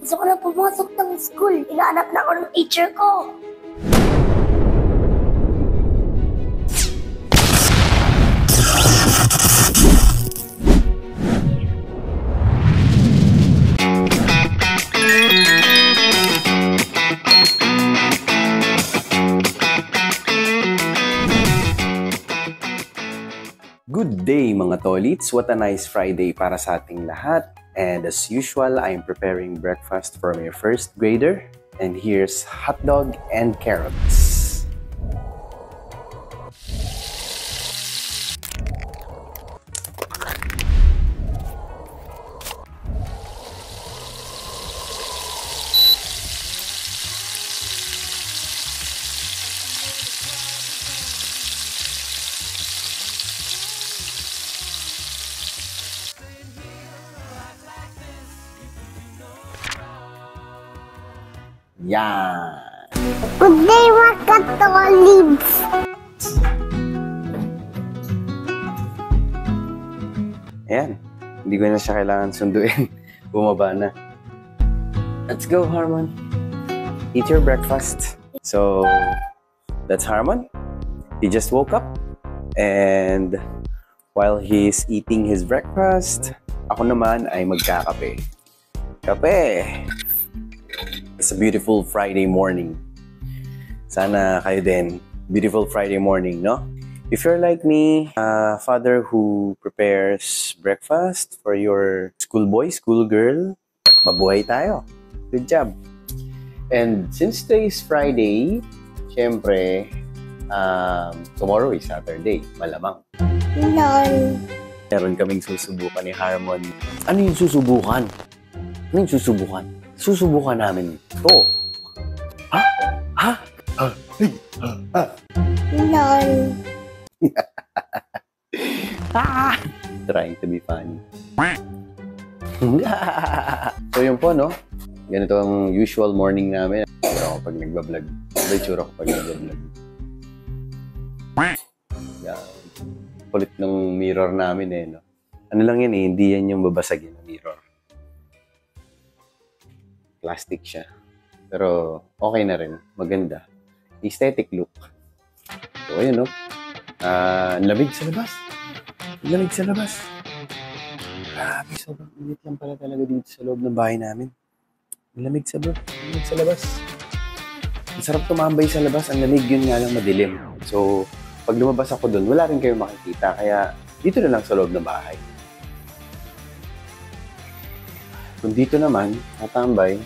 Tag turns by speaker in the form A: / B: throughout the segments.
A: Gusto ko na pumasok ng school. Hinahanap na ako ng teacher ko.
B: Good day mga tolits! What a nice Friday para sa ating lahat. And as usual, I am preparing breakfast for my first grader. And here's hot dog and carrots. Yan!
A: Good day, mga katolits!
B: Ayan. Hindi ko na siya kailangan sunduin. Bumaba na. Let's go, Harmon. Eat your breakfast. So, that's Harmon. He just woke up. And while he's eating his breakfast, ako naman ay magkakape. Kape! It's a beautiful Friday morning. Sana kayo din. Beautiful Friday morning, no? If you're like me, a father who prepares breakfast for your schoolboy, schoolgirl, mabuhay tayo. Good job. And since today is Friday, syempre, tomorrow is Saturday. Malamang.
A: Lol.
B: Meron kaming susubukan ni Harmon. Ano yung susubukan? Ano yung susubukan? Susubukan namin ito. Ha? Ha?
A: Lol.
B: Trying to be funny. So yun po, no? Ganito ang usual morning namin. Tsura ko pag nagbablog. May tsura ko pag nagbablog. Yeah. Kulit ng mirror namin eh, no? Ano lang yan eh, hindi yan yung babasagin ng mirror. Plastic siya. Pero okay na rin. Maganda. Aesthetic look. So, ayun, no? Lamig sa labas. Lamig sa labas. Grabe, sobrang init lang pala talaga dito sa loob ng bahay namin. Lamig sa labas. Masarap tumambay sa labas. Ang lamig, yun nga lang madilim. So, pag lumabas ako doon, wala rin kayo makikita. Kaya, dito na lang sa loob ng bahay. Kung dito naman, natambay,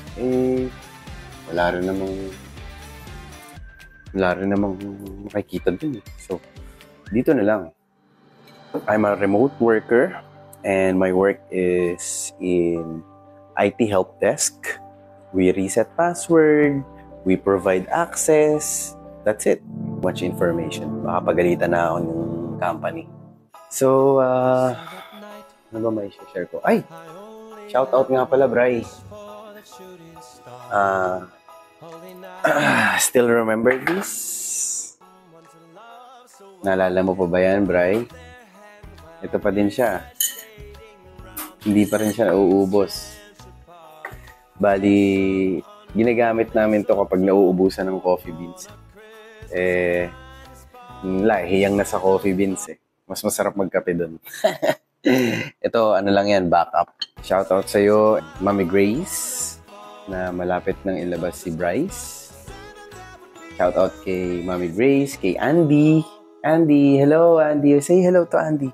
B: wala rin namang makikita dun. So, dito na lang. I'm a remote worker and my work is in IT help desk. We reset password, we provide access, that's it. Much information. Makapagalitan na ako ng company. So, ano ba may share ko? Ay! Shout out nga pala, Bray. Still remember this? Naalala mo pa ba yan, Bray? Ito pa din siya. Hindi pa rin siya nauubos. Bali, ginagamit namin to kapag nauubusan ng coffee beans. Hiyang nasa coffee beans eh. Mas masarap magkape doon. Ito, ano lang yan, backup. Shoutout sa'yo, Mami Grace, na malapit nang ilabas si Bryce. Shoutout kay Mami Grace, kay Andy. Andy, hello Andy. Say hello to Andy.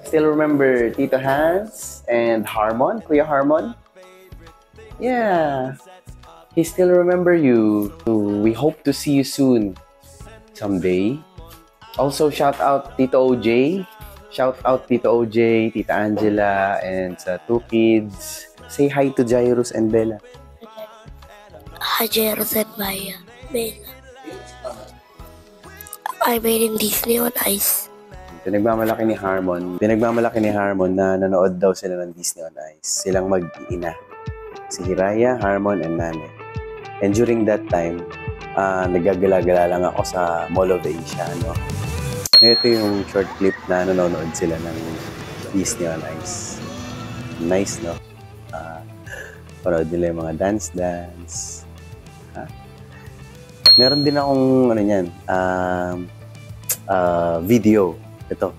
B: Still remember Tito Hans and Harmon, Kuya Harmon? Yeah. He still remember you. We hope to see you soon. Someday. Also, shout out Tito OJ. Shout out Tito OJ, Tita Angela, and sa two kids. Say hi to Jairus and Bella.
A: Hi, Jairus and Bella. I made in Disney on Ice.
B: Pinagmamalaki ni Harmon na nanood daw sila ng Disney on Ice. Silang mag-iina. Si Hiraya, Harmon, and Nane. And during that time, nagagala-gala lang ako sa Mall of Asia, no? Ito yung short clip na nanonood sila ng Disney on Ice. Nice, no? Panood nila yung mga dance-dance. Meron din akong video. Ito.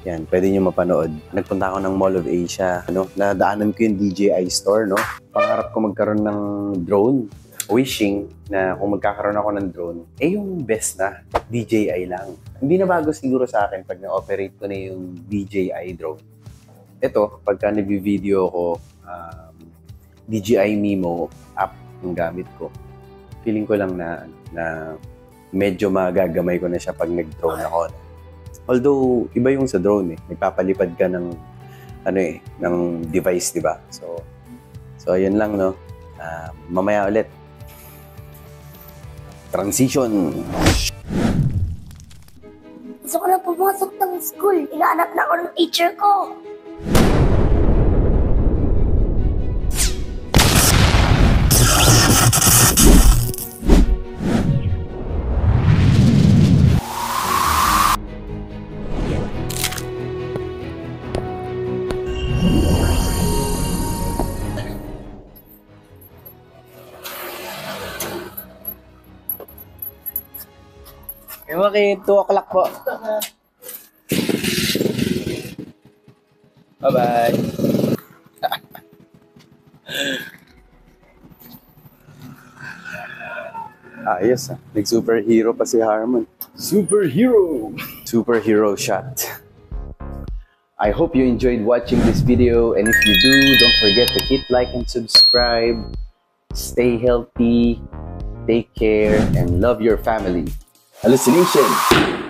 B: Yan, pwede nyo mapanood. Nagpunta ako ng Mall of Asia. Nadaanan ko yung DJI store, no? Pangarap ko magkaroon ng drone. Wishing na kung magkakaroon ako ng drone, yung best na, DJI lang. Hindi na bago siguro sa akin pag na-operate ko na yung DJI drone. Ito, pagka nag-video ko, DJI Mimo app yung gamit ko. Feeling ko lang na medyo magagamay ko na siya pag nag-drone ako. Although, iba yung sa drone eh. Nagpapalipad ka ng, ng device, di ba? So, yun lang, no? Mamaya ulit. Transition.
A: Gusto ko na pumasok ng school. Inaanap na ako ng teacher ko.
B: Okay, 2 o'clock po. Bye-bye. Ayos Nag-superhero pa si Harmon. Superhero! Superhero shot. I hope you enjoyed watching this video, and if you do, don't forget to hit like and subscribe. Stay healthy, take care, and love your family. Hallucination!